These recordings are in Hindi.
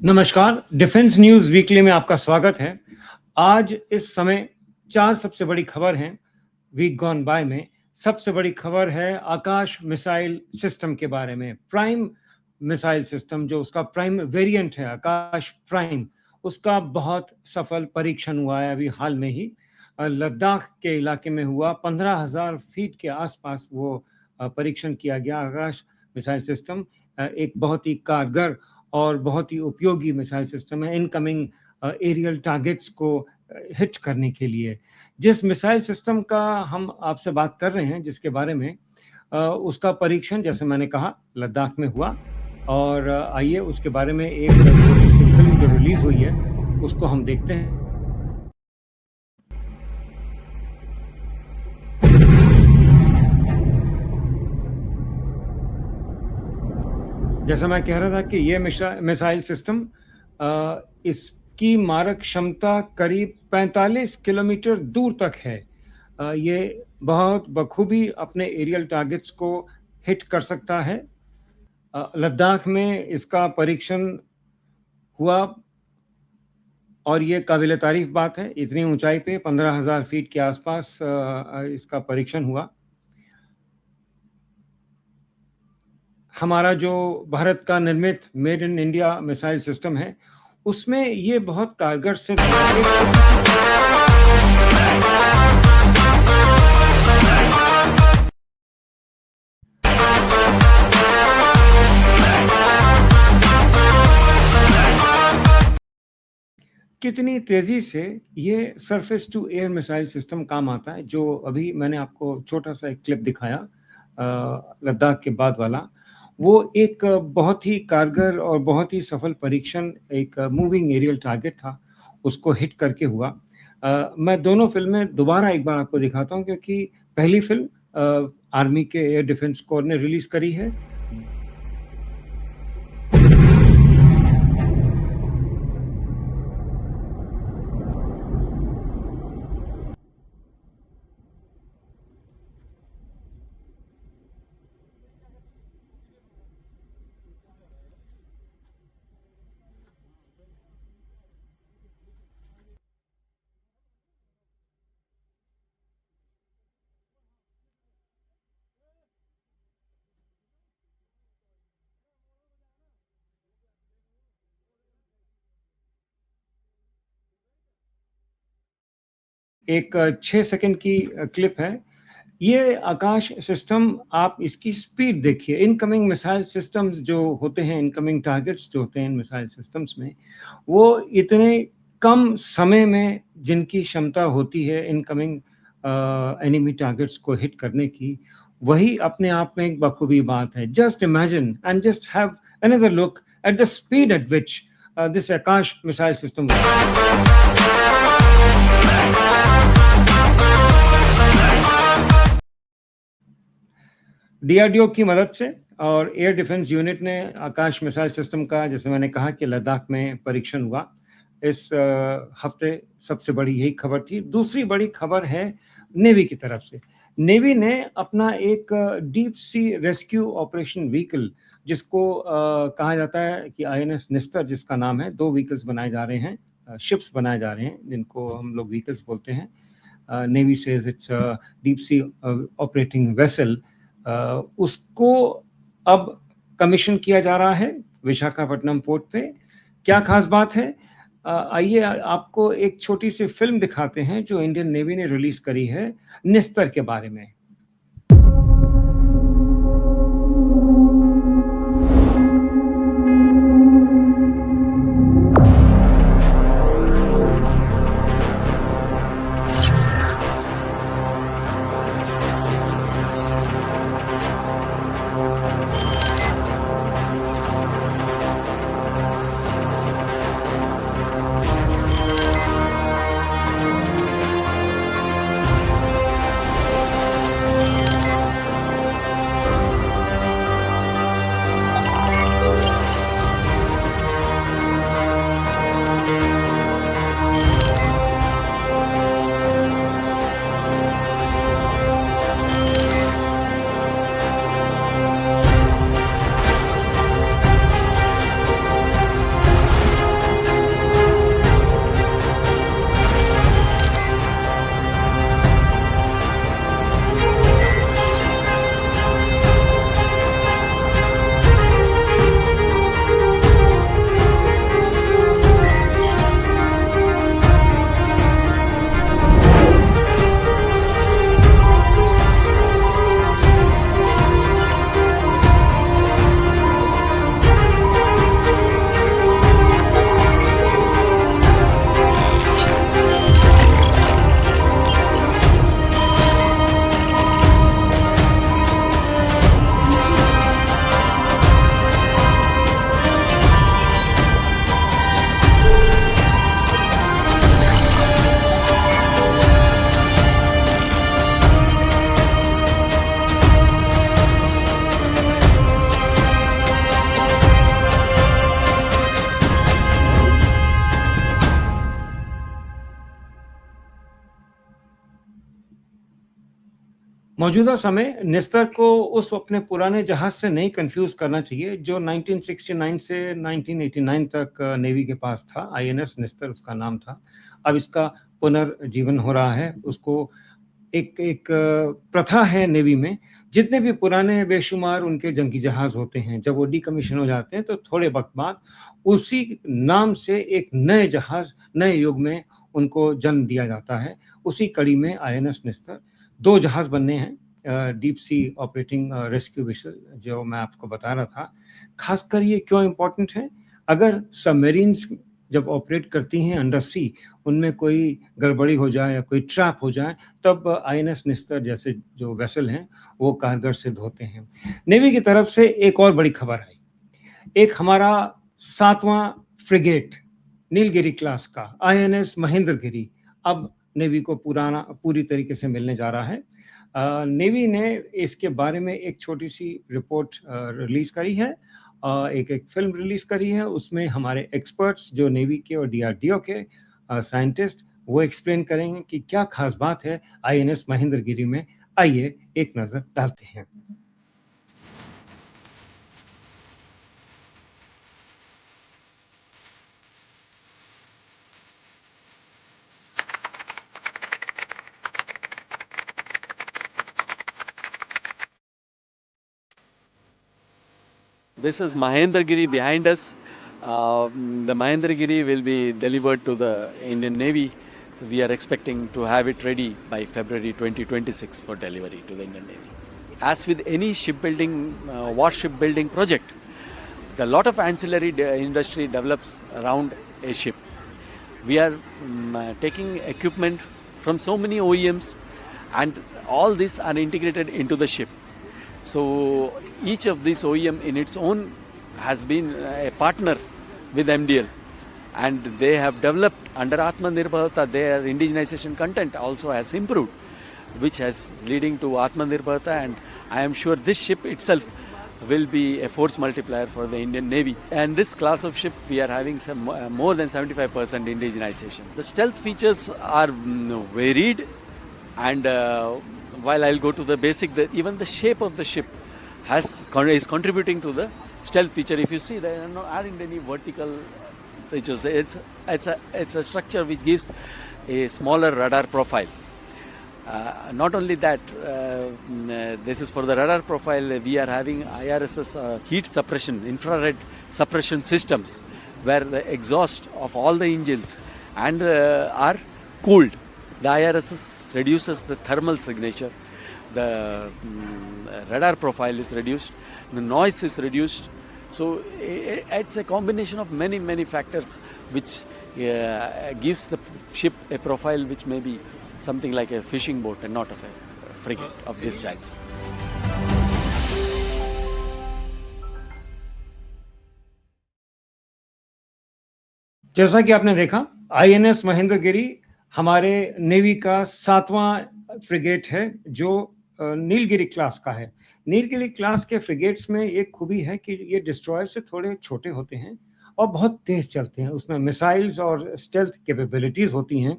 नमस्कार, डिफेंस न्यूज़ वीकली में आपका स्वागत है। आज इस समय 4 सबसे बड़ी खबर हैं, वीक गॉन बाय में। सबसे बड़ी खबर है आकाश मिसाइल सिस्टम के बारे में। प्राइम मिसाइल सिस्टम जो उसका प्राइम वेरिएंट है, आकाश प्राइम, उसका बहुत सफल परीक्षण हुआ है अभी हाल में ही। लद्दाख के इलाके में हुआ 15,000 फीट के आसपास वो परीक्षण किया गया आकाश मिसाइल सिस्टम। एक बहुत ही कारगर और बहुत ही उपयोगी मिसाइल सिस्टम है इनकमिंग एरियल टारगेट्स को हिट करने के लिए। जिस मिसाइल सिस्टम का हम आपसे बात कर रहे हैं जिसके बारे में उसका परीक्षण जैसे मैंने कहा लद्दाख में हुआ और आइए उसके बारे में एक छोटी सी फिल्म जो रिलीज हुई है उसको हम देखते हैं। जैसा मैं कह रहा था कि ये मिसाइल सिस्टम इसकी मारक क्षमता करीब 45 किलोमीटर दूर तक है। ये बहुत बखूबी अपने एरियल टारगेट्स को हिट कर सकता है। लद्दाख में इसका परीक्षण हुआ और ये काबिल तारीफ बात है। इतनी ऊंचाई पे 15,000 फीट के आसपास इसका परीक्षण हुआ। हमारा जो भारत का निर्मित made in India missile system है, उसमें ये बहुत कारगर सिद्ध कितनी तेजी से ये surface to air missile system काम आता है, जो अभी मैंने आपको छोटा सा एक क्लिप दिखाया लद्दाख के बाद वाला। वो एक बहुत ही कारगर और बहुत ही सफल परीक्षण एक मूविंग एरियल टारगेट था, उसको हिट करके हुआ। मैं दोनों फिल्में दोबारा एक बार आपको दिखाता हूँ क्योंकि पहली फिल्म आर्मी के एयर डिफेंस कोर ने रिलीज करी है। एक 6 सेकंड की क्लिप है। ये आकाश सिस्टम आप इसकी स्पीड देखिए। इनकमिंग मिसाइल सिस्टम्स जो होते हैं, इनकमिंग टारगेट्स जो होते हैं इन मिसाइल सिस्टम्स में, वो इतने कम समय में जिनकी क्षमता होती है इनकमिंग एनिमी टारगेट्स को हिट करने की, वही अपने आप में एक बखूबी बात है। Just imagine and just have another look at the speed at which this Akash missile system DRDO की मदद से और एयर डिफेंस यूनिट ने आकाश मिसाइल सिस्टम का, जैसे मैंने कहा कि लद्दाख में परीक्षण हुआ। इस हफ्ते सबसे बड़ी यही खबर थी। दूसरी बड़ी खबर है नेवी की तरफ से। नेवी ने अपना एक deep sea rescue operation vehicle, जिसको कहा जाता है कि आईएनएस निस्तर जिसका नाम है, 2 व्हीकल्स बनाए जा रहे हैं, शिप्स बनाए जा रहे हैं जिनको हम लोग व्हीकल्स बोलते हैं। Navy says it's deep sea operating vessel. उसको अब कमीशन किया जा रहा है विशाखापट्टनम पोर्ट पे। क्या खास बात है? आइए आपको एक छोटी सी फिल्म दिखाते हैं जो इंडियन नेवी ने रिलीज करी है निस्तर के बारे में। मौजूदा समय निस्तर को उस अपने पुराने जहाज से नहीं कंफ्यूज करना चाहिए जो 1969 से 1989 तक नेवी के पास था। आईएनएस निस्तर उसका नाम था। अब इसका पुनर्जीवन हो रहा है। उसको एक प्रथा है नेवी में, जितने भी पुराने बेशुमार उनके जंगी जहाज होते हैं, जब वो डिकमीशन हो जाते हैं तो थोड़े वक्त बाद उसी नाम से एक नए जहाज नए युग में उनको जन्म दिया जाता है। उसी कड़ी में आईएनएस निस्तर 2 जहाज बनने हैं, deep sea operating rescue vessel जो मैं आपको बता रहा था। खासकर ये क्यों इम्पोर्टेंट है? अगर सबमरीन्स जब ऑपरेट करती हैं अंडर सी, उनमें कोई गड़बड़ी हो जाए या कोई ट्रैप हो जाए, तब आईएनएस निस्तर जैसे जो वेसल हैं वो कारगर सिद्ध होते हैं। नेवी की तरफ से एक और बड़ी खबर आई। एक हमारा 7वां फ्रिगेट नीलगिरी क्लास का आईएनएस महेंद्रगिरी अब नेवी को पूरी तरीके से मिलने जा रहा है। नेवी ने इसके बारे में एक छोटी सी रिपोर्ट रिलीज करी है, एक फिल्म रिलीज करी है। उसमें हमारे एक्सपर्ट्स जो नेवी के और डीआरडीओ के साइंटिस्ट वो एक्सप्लेन करेंगे कि क्या खास बात है आईएनएस महेंद्रगिरी में। आइए एक नजर डालते हैं। This is Mahendragiri behind us. The Mahendragiri will be delivered to the Indian Navy. We are expecting to have it ready by February 2026 for delivery to the Indian Navy. As with any shipbuilding, warship building project, a lot of ancillary industry develops around a ship. We are taking equipment from so many OEMs, and all these are integrated into the ship. So each of these OEM in its own has been a partner with MDL, and they have developed under Atmanirbhar Bharat. Their indigenization content also has improved, which has leading to Atmanirbhar Bharat, and I am sure this ship itself will be a force multiplier for the Indian Navy. And this class of ship, we are having some more than 75% indigenization. The stealth features are varied, and while I'll go to the basic, even the shape of the ship is contributing to the stealth feature. If you see, they are not adding any vertical features. It's a structure which gives a smaller radar profile. Not only that, this is for the radar profile. We are having IRSS heat suppression, infrared suppression systems, where the exhaust of all the engines and are cooled. The IRSS reduces the thermal signature. The radar profile is reduced. The noise is reduced. So it's a combination of many factors which gives the ship a profile which may be something like a fishing boat and not of a frigate of this size. जैसा कि आपने देखा, आईएनएस महेंद्रगिरी हमारे नेवी का 7वां फ्रिगेट है जो नीलगिरी क्लास का है। नीलगिरी क्लास के फ्रिगेट्स में एक खूबी है कि ये डिस्ट्रॉयर से थोड़े छोटे होते हैं और बहुत तेज चलते हैं। उसमें मिसाइल्स और स्टेल्थ कैपेबिलिटीज होती हैं।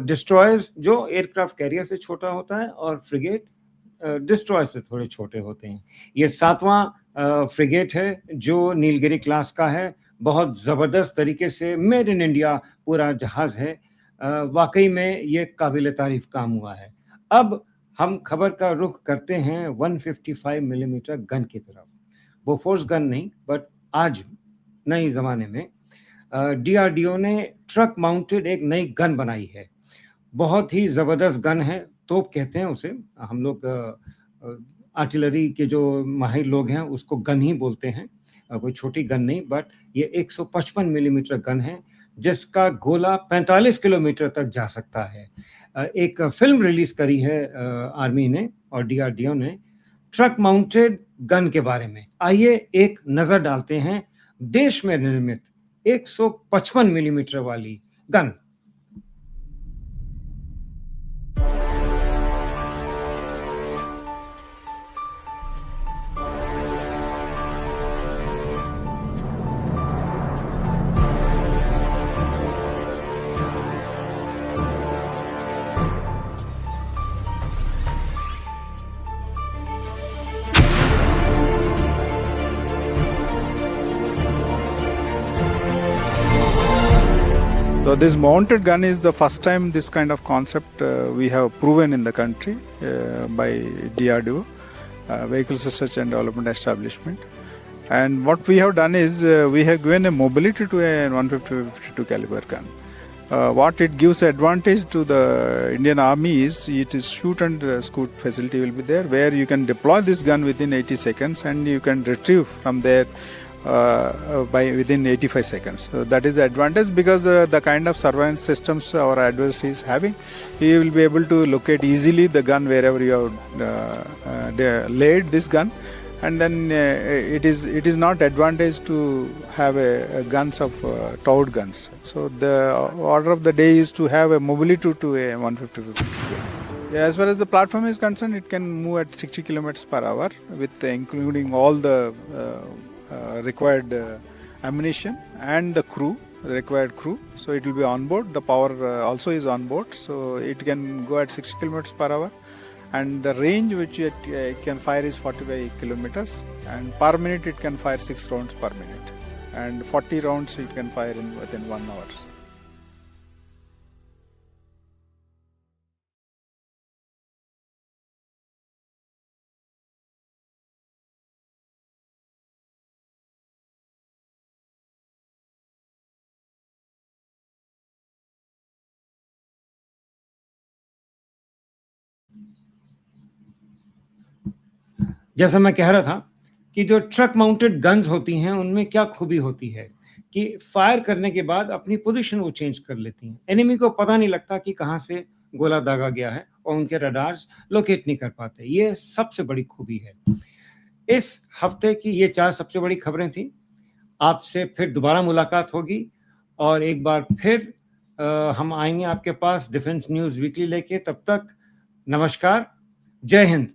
डिस्ट्रॉयर्स जो एयरक्राफ्ट कैरियर से छोटा होता है और फ्रिगेट डिस्ट्रॉयर से थोड़े छोटे होते हैं। ये 7वां फ्रिगेट है जो नीलगिरी क्लास का है। बहुत ज़बरदस्त तरीके से मेड इन इंडिया पूरा जहाज़ है। वाकई में ये काबिल तारीफ काम हुआ है। अब हम खबर का रुख करते हैं 155 मिलीमीटर गन की तरफ। बोफोर्स गन नहीं, बट आज नए ज़माने में डीआरडीओ ने ट्रक माउंटेड एक नई गन बनाई है। बहुत ही ज़बरदस्त गन है, तोप कहते हैं उसे। हम लोग आर्टिलरी के जो माहिर लोग हैं उसको गन ही बोलते हैं, कोई छोटी गन नहीं। बट ये 155 मिलीमीटर गन है जिसका गोला 45 किलोमीटर तक जा सकता है। एक फिल्म रिलीज करी है आर्मी ने और डीआरडीओ ने ट्रक माउंटेड गन के बारे में। आइए एक नजर डालते हैं देश में निर्मित 155 मिलीमीटर वाली gun. So this mounted gun is the first time this kind of concept we have proven in the country by DRDO, Vehicle Research and Development Establishment. And what we have done is we have given a mobility to a 150-52 caliber gun. What it gives advantage to the Indian Army is it is shoot and scoot facility will be there, where you can deploy this gun within 80 seconds and you can retrieve from there by within 85 seconds. So that is the advantage, because the kind of surveillance systems our adversary is having, he will be able to locate easily the gun wherever you have laid this gun. And then it is not advantage to have a guns of towed guns. So the order of the day is to have a mobility to a 150. As far as the platform is concerned, it can move at 60 kilometers per hour with including all the required ammunition and the crew, required crew. So it will be on board. The power also is on board. So it can go at 60 kilometers per hour. And the range which it can fire is 45 kilometers, and per minute it can fire 6 rounds per minute, and 40 rounds it can fire within 1 hour. जैसा मैं कह रहा था कि जो ट्रक माउंटेड गन्स होती हैं उनमें क्या खूबी होती है कि फायर करने के बाद अपनी पोजीशन वो चेंज कर लेती हैं। एनिमी को पता नहीं लगता कि कहां से गोला दागा गया है और उनके रडार्स लोकेट नहीं कर पाते। ये सबसे बड़ी खूबी है। इस हफ्ते की ये 4 सबसे बड़ी खबरें थी। आपसे फिर दोबारा मुलाकात होगी और एक बार फिर हम आएंगे आपके पास डिफेंस न्यूज वीकली लेके। तब तक नमस्कार, जय हिंद।